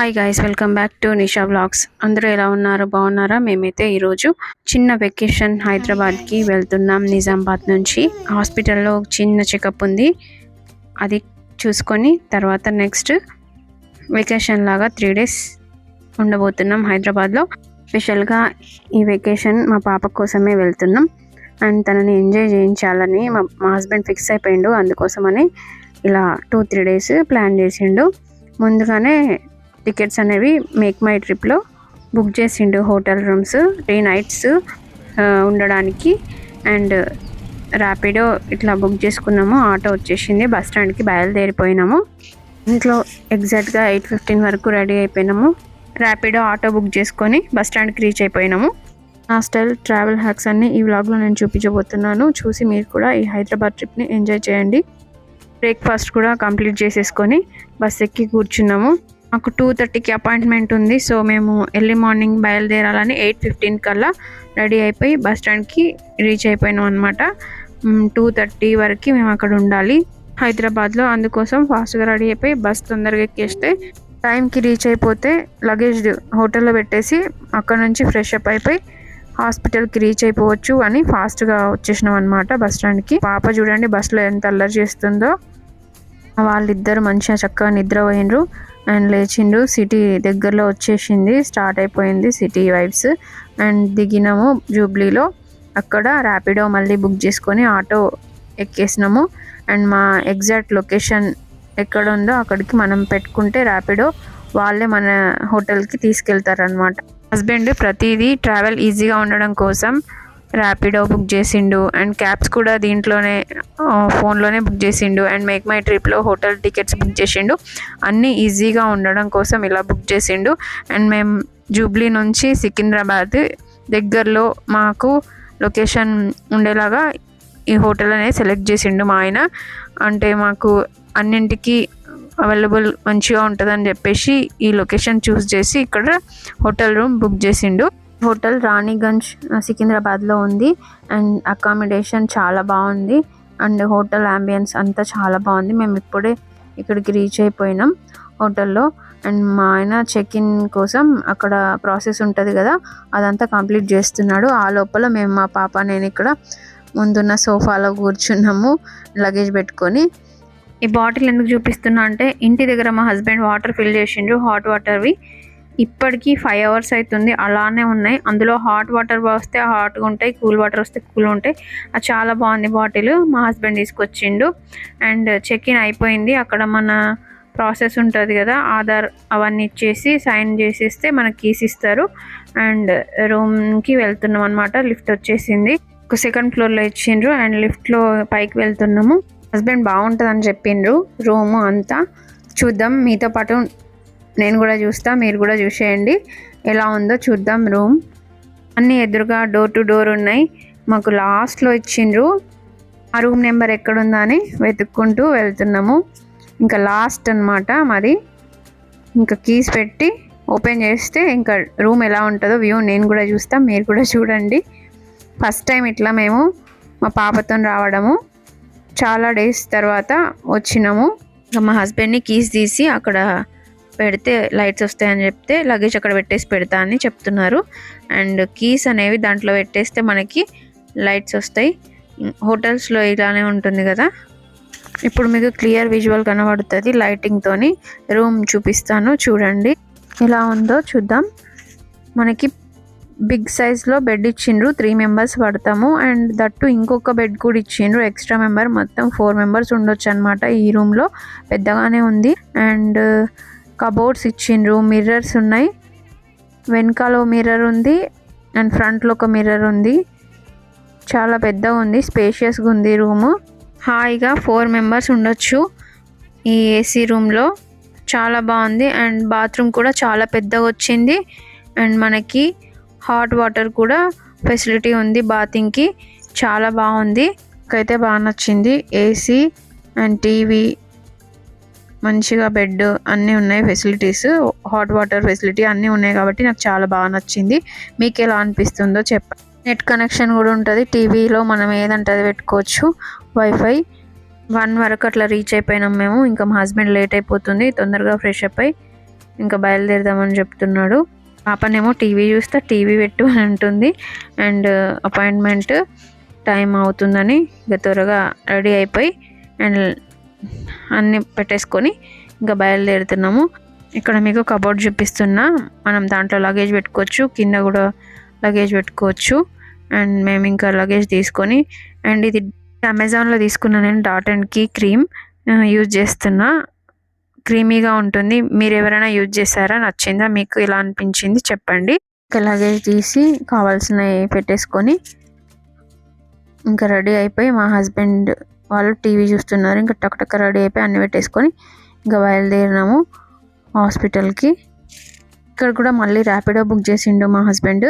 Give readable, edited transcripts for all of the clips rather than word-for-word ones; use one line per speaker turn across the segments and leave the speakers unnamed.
Hi guys, welcome back to Nisha vlogs. అందరూ ఎలా ఉన్నారు? బాగున్నారా? మేమైతే ఈరోజు చిన్న వెకేషన్ హైదరాబాద్కి వెళ్తున్నాం. నిజామాబాద్ నుంచి హాస్పిటల్లో చిన్న చెకప్ ఉంది, అది చూసుకొని తర్వాత నెక్స్ట్ వెకేషన్ లాగా 3 days ఉండబోతున్నాం హైదరాబాద్లో. స్పెషల్గా ఈ వెకేషన్ మా పాప కోసమే వెళ్తున్నాం అండ్ తనని ఎంజాయ్ చేయించాలని మా హస్బెండ్ ఫిక్స్ అయిపోయిండు. అందుకోసమని ఇలా 2-3 days ప్లాన్ చేసిండు. ముందుగానే టికెట్స్ అనేవి మేక్ మై ట్రిప్లో బుక్ చేసిండు. హోటల్ రూమ్స్ 3 nights ఉండడానికి అండ్ ర్యాపిడో ఇట్లా బుక్ చేసుకున్నాము. ఆటో వచ్చేసింది, బస్ స్టాండ్కి బయలుదేరిపోయినాము. ఇంట్లో ఎగ్జాక్ట్గా 8:15 వరకు రెడీ అయిపోయినాము. ర్యాపిడో ఆటో బుక్ చేసుకొని బస్ స్టాండ్కి రీచ్ అయిపోయినాము. నా స్టైల్ ట్రావెల్ హ్యాక్స్ అన్ని ఈ వ్లాగ్లో నేను చూపించబోతున్నాను. చూసి మీరు కూడా ఈ హైదరాబాద్ ట్రిప్ని ఎంజాయ్ చేయండి. బ్రేక్ఫాస్ట్ కూడా కంప్లీట్ చేసేసుకొని బస్ ఎక్కి కూర్చున్నాము. మాకు 2:30కి అపాయింట్మెంట్ ఉంది. సో మేము ఎర్లీ మార్నింగ్ బయలుదేరాలని 8:15 కల్లా రెడీ అయిపోయి బస్ స్టాండ్కి రీచ్ అయిపోయినాం అనమాట. 2:30 వరకు మేము అక్కడ ఉండాలి హైదరాబాద్లో. అందుకోసం ఫాస్ట్గా రెడీ అయిపోయి బస్ తొందరగా ఎక్కేస్తే టైంకి రీచ్ అయిపోతే లగేజ్ హోటల్లో పెట్టేసి అక్కడ నుంచి ఫ్రెష్ అప్ అయిపోయి హాస్పిటల్కి రీచ్ అయిపోవచ్చు అని ఫాస్ట్గా వచ్చేసినాం అనమాట బస్ స్టాండ్కి. పాప చూడండి బస్సులో ఎంత అల్లరి చేస్తుందో. వాళ్ళిద్దరు మంచిగా చక్కగా నిద్రపోయినరు అండ్ లేచిండ్రు. సిటీ దగ్గరలో వచ్చేసింది, స్టార్ట్ అయిపోయింది సిటీ వైబ్స్. అండ్ దిగినాము జూబ్లీలో. అక్కడ ర్యాపిడో మళ్ళీ బుక్ చేసుకొని ఆటో ఎక్కేసినాము. అండ్ మా ఎగ్జాక్ట్ లొకేషన్ ఎక్కడ ఉందో అక్కడికి మనం పెట్టుకుంటే ర్యాపిడో వాళ్ళే మన హోటల్కి తీసుకెళ్తారనమాట. హస్బెండ్ ప్రతిదీ ట్రావెల్ ఈజీగా ఉండడం కోసం ర్యాపిడో బుక్ చేసిండు అండ్ క్యాబ్స్ కూడా దీంట్లోనే ఫోన్లోనే బుక్ చేసిండు అండ్ మేక్ మై ట్రిప్లో హోటల్ టికెట్స్ బుక్ చేసిండు. అన్నీ ఈజీగా ఉండడం కోసం ఇలా బుక్ చేసిండు. అండ్ మేము జూబ్లీ నుంచి సికింద్రాబాద్ దగ్గరలో మాకు లొకేషన్ ఉండేలాగా ఈ హోటల్ అనేది సెలెక్ట్ చేసిండు మా ఆయన. అంటే మాకు అన్నింటికి అవైలబుల్ మంచిగా ఉంటుందని చెప్పేసి ఈ లొకేషన్ చూస్ చేసి ఇక్కడ హోటల్ రూమ్ బుక్ చేసిండు. హోటల్ రాణిగంజ్ సికింద్రాబాద్లో ఉంది అండ్ అకామిడేషన్ చాలా బాగుంది అండ్ హోటల్ అంబియన్స్ అంతా చాలా బాగుంది. మేము ఇప్పుడే ఇక్కడికి రీచ్ అయిపోయినాం హోటల్లో. అండ్ మా ఆయన చెక్ ఇన్ కోసం అక్కడ ప్రాసెస్ ఉంటుంది కదా, అదంతా కంప్లీట్ చేస్తున్నాడు. ఆ లోపల మేము మా పాప నేను ఇక్కడ ముందున్న సోఫాలో కూర్చున్నాము లగేజ్ పెట్టుకొని. ఈ బాటిల్ ఎందుకు చూపిస్తున్నా అంటే ఇంటి దగ్గర మా హస్బెండ్ వాటర్ ఫిల్ చేసిండ్రు, హాట్ వాటర్వి. ఇప్పటికీ 5 hours అవుతుంది, అలానే ఉన్నాయి. అందులో హాట్ వాటర్ వస్తే హాట్గా ఉంటాయి, కూల్ వాటర్ వస్తే కూల్ ఉంటాయి. అది చాలా బాగుంది బాటిల్, మా హస్బెండ్ తీసుకొచ్చిండు. అండ్ చెక్ ఇన్ అయిపోయింది. అక్కడ మన ప్రాసెస్ ఉంటుంది కదా, ఆధార్ అవన్నీ ఇచ్చేసి సైన్ చేసేస్తే మనకి కీస్ ఇస్తారు. అండ్ రూమ్కి వెళ్తున్నాం అనమాట. లిఫ్ట్ వచ్చేసింది, ఒక 2nd floorలో ఇచ్చిండ్రు అండ్ లిఫ్ట్లో పైకి వెళ్తున్నాము. హస్బెండ్ బాగుంటుందని చెప్పిండ్రు రూము అంతా. చూద్దాం, మీతో పాటు నేను కూడా చూస్తా, మీరు కూడా చూసేయండి ఎలా ఉందో చూద్దాం. రూమ్ అన్నీ ఎదురుగా డోర్ టు డోర్ ఉన్నాయి. మాకు లాస్ట్లో ఇచ్చిండ్రు. ఆ రూమ్ నెంబర్ ఎక్కడుందా అని వెతుక్కుంటూ వెళ్తున్నాము. ఇంకా లాస్ట్ అనమాట మాది. ఇంకా కీస్ పెట్టి ఓపెన్ చేస్తే ఇంకా రూమ్ ఎలా ఉంటుందో వ్యూ నేను కూడా చూస్తా, మీరు కూడా చూడండి. ఫస్ట్ టైం ఇట్లా మేము మా పాపతో రావడము, చాలా డేస్ తర్వాత వచ్చినాము. ఇంకా మా హస్బెండ్ని కీస్ తీసి అక్కడ పెడితే లైట్స్ వస్తాయని చెప్తే లగేజ్ అక్కడ పెట్టేసి పెడతా అని చెప్తున్నారు. అండ్ కీస్ అనేవి దాంట్లో పెట్టేస్తే మనకి లైట్స్ వస్తాయి. హోటల్స్లో ఇలానే ఉంటుంది కదా. ఇప్పుడు మీకు క్లియర్ విజువల్ కనబడుతుంది లైటింగ్తోని. రూమ్ చూపిస్తాను చూడండి ఎలా ఉందో చూద్దాం. మనకి బిగ్ సైజ్లో బెడ్ ఇచ్చిండ్రు, 3 members పడతాము. అండ్ దట్టు ఇంకొక బెడ్ కూడా ఇచ్చిండ్రు, ఎక్స్ట్రా మెంబర్. మొత్తం 4 members ఉండొచ్చు అనమాట. ఈ రూమ్లో పెద్దగానే ఉంది. అండ్ కబోర్డ్స్ ఇచ్చిండ్రు, మిర్రర్స్ ఉన్నాయి. వెనకాల మిర్రర్ ఉంది అండ్ ఫ్రంట్లో ఒక మిర్రర్ ఉంది. చాలా పెద్దగా ఉంది, స్పేషియస్గా ఉంది రూము. హాయిగా 4 members ఉండొచ్చు ఈ ఏసీ రూమ్లో. చాలా బాగుంది. అండ్ బాత్రూమ్ కూడా చాలా పెద్దగా వచ్చింది. అండ్ మనకి హాట్ వాటర్ కూడా ఫెసిలిటీ ఉంది బాతింగ్కి. చాలా బాగుంది, నాకైతే బాగా నచ్చింది. ఏసీ అండ్ టీవీ, మంచిగా బెడ్ అన్నీ ఉన్నాయి, ఫెసిలిటీస్, హాట్ వాటర్ ఫెసిలిటీ అన్నీ ఉన్నాయి కాబట్టి నాకు చాలా బాగా నచ్చింది. మీకు ఎలా అనిపిస్తుందో చెప్పండి. నెట్ కనెక్షన్ కూడా ఉంటుంది, టీవీలో మనం ఏదంటే అది పెట్టుకోవచ్చు. వైఫై 1 వరకు అట్లా రీచ్ అయిపోయినాం మేము. ఇంకా మా హస్బెండ్ లేట్ అయిపోతుంది, తొందరగా ఫ్రెష్ అప్ అయి ఇంకా బయలుదేరదామని చెప్తున్నాడు. పాపనేమో టీవీ చూస్తా టీవీ పెట్టు అని అంటుంది. అండ్ అపాయింట్మెంట్ టైం అవుతుందని ఇక త్వరగా రెడీ అయిపోయి అండ్ అన్నీ పెట్టేసుకొని ఇంకా బయలుదేరుతున్నాము. ఇక్కడ మీకు కబోర్డ్ చూపిస్తున్నా, మనం దాంట్లో లగేజ్ పెట్టుకోవచ్చు, కింద కూడా లగేజ్ పెట్టుకోవచ్చు. అండ్ మేము ఇంకా లగేజ్ తీసుకొని, అండ్ ఇది అమెజాన్లో తీసుకున్నా నేను dot and key cream use చేస్తున్నా. క్రీమీగా ఉంటుంది. మీరు ఎవరైనా యూజ్ చేశారా, నచ్చిందా, మీకు ఇలా అనిపించింది చెప్పండి. ఇంకా లగేజ్ తీసి కావాల్సినవి పెట్టేసుకొని ఇంకా రెడీ అయిపోయి మా హస్బెండ్ వాళ్ళు టీవీ చూస్తున్నారు. ఇంకా టక్ రెడీ అయిపోయి అన్నీ పెట్టేసుకొని ఇంకా బయలుదేరినాము హాస్పిటల్కి. ఇక్కడ కూడా మళ్ళీ ర్యాపిడో బుక్ చేసిండు మా హస్బెండ్.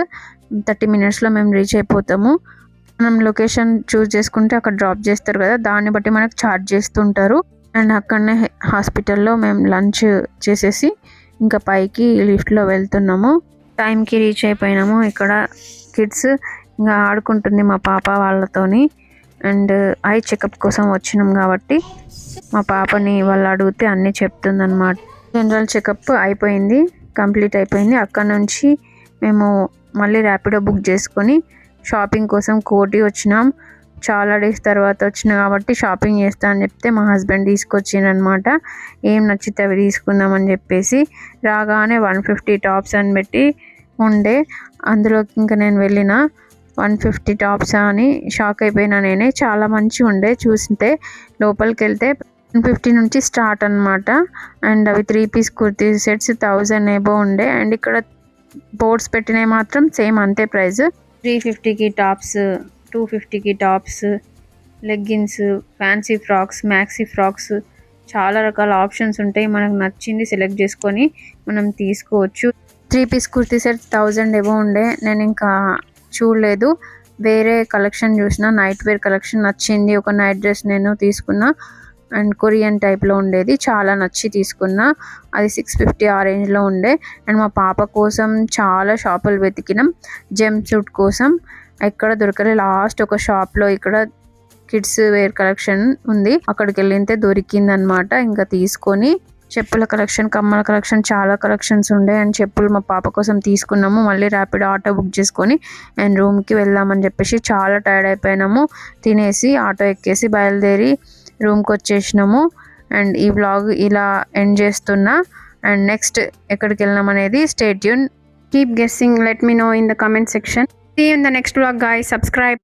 30 minutesలో మేము రీచ్ అయిపోతాము. మనం లొకేషన్ చూస్ చేసుకుంటే అక్కడ డ్రాప్ చేస్తారు కదా, దాన్ని బట్టి మనకు ఛార్జ్ చేస్తుంటారు. అండ్ అక్కడనే హాస్పిటల్లో మేము లంచ్ చేసేసి ఇంకా పైకి లిఫ్ట్లో వెళ్తున్నాము. టైంకి రీచ్ అయిపోయినాము. ఇక్కడ కిడ్స్ ఇంకా ఆడుకుంటుంది మా పాప వాళ్ళతోని. అండ్ ఐ చెకప్ కోసం వచ్చినాం కాబట్టి మా పాపని వాళ్ళు అడిగితే అన్నీ చెప్తుంది అన్నమాట. జనరల్ చెకప్ అయిపోయింది, కంప్లీట్ అయిపోయింది. అక్కడ నుంచి మేము మళ్ళీ ర్యాపిడో బుక్ చేసుకొని షాపింగ్ కోసం కోటి వచ్చినాం. చాలా డేస్ తర్వాత వచ్చిన కాబట్టి షాపింగ్ చేస్తా అని చెప్తే మా హస్బెండ్ తీసుకొచ్చిండనమాట. ఏం నచ్చితే అవి తీసుకుందామని చెప్పేసి రాగానే 150 టాప్స్ అని పెట్టి ఉండే. అందులోకి ఇంకా నేను వెళ్ళిన 150 టాప్స్ అని షాక్ అయిపోయినా నేనే. చాలా మంచిగా ఉండే, చూస్తే లోపలికి వెళ్తే 150 నుంచి స్టార్ట్ అనమాట. అండ్ అవి 3 పీస్ కుర్తీ సెట్స్ 1000 ఏబో ఉండే. అండ్ ఇక్కడ బోర్డ్స్ పెట్టినవి మాత్రం సేమ్ అంతే ప్రైస్. 350కి టాప్స్, 250కి tops, leggings, fancy frocks, maxi frocks, చాలా రకాల ఆప్షన్స్ ఉంటాయి. మనకు నచ్చింది సెలెక్ట్ చేసుకొని మనం తీసుకోవచ్చు. 3 పీస్ కుర్తీ సెట్ 1000 ఏవో ఉండే. నేను ఇంకా చూడలేదు, వేరే కలెక్షన్ చూసిన, నైట్ వేర్ కలెక్షన్ నచ్చింది. ఒక నైట్ డ్రెస్ నేను తీసుకున్నా, అండ్ కొరియన్ టైప్లో ఉండేది, చాలా నచ్చి తీసుకున్నా. అది 650 ఆ రేంజ్లో ఉండే. అండ్ మా పాప కోసం చాలా షాపులు వెతికినాం జంప్ సూట్ కోసం, ఎక్కడ దొరకలే. లాస్ట్ ఒక షాప్లో ఇక్కడ కిడ్స్ వేర్ కలెక్షన్ ఉంది, అక్కడికి వెళ్ళితే దొరికింది అనమాట. ఇంకా తీసుకొని చెప్పుల కలెక్షన్, కమ్మల కలెక్షన్, చాలా కలెక్షన్స్ ఉండే. అండ్ చెప్పులు మా పాప కోసం తీసుకున్నాము. మళ్ళీ ర్యాపిడ్ ఆటో బుక్ చేసుకొని అండ్ రూమ్కి వెళ్దామని చెప్పేసి చాలా టైర్డ్ అయిపోయినాము. తినేసి ఆటో ఎక్కేసి బయలుదేరి రూమ్కి వచ్చేసినాము. అండ్ ఈ వ్లాగ్ ఇలా ఎండ్ చేస్తున్నా. అండ్ నెక్స్ట్ ఎక్కడికి వెళ్ళినాం అనేది stay tune. Keep guessing, let me know in the comment section. See you in the next vlog guys. Subscribe.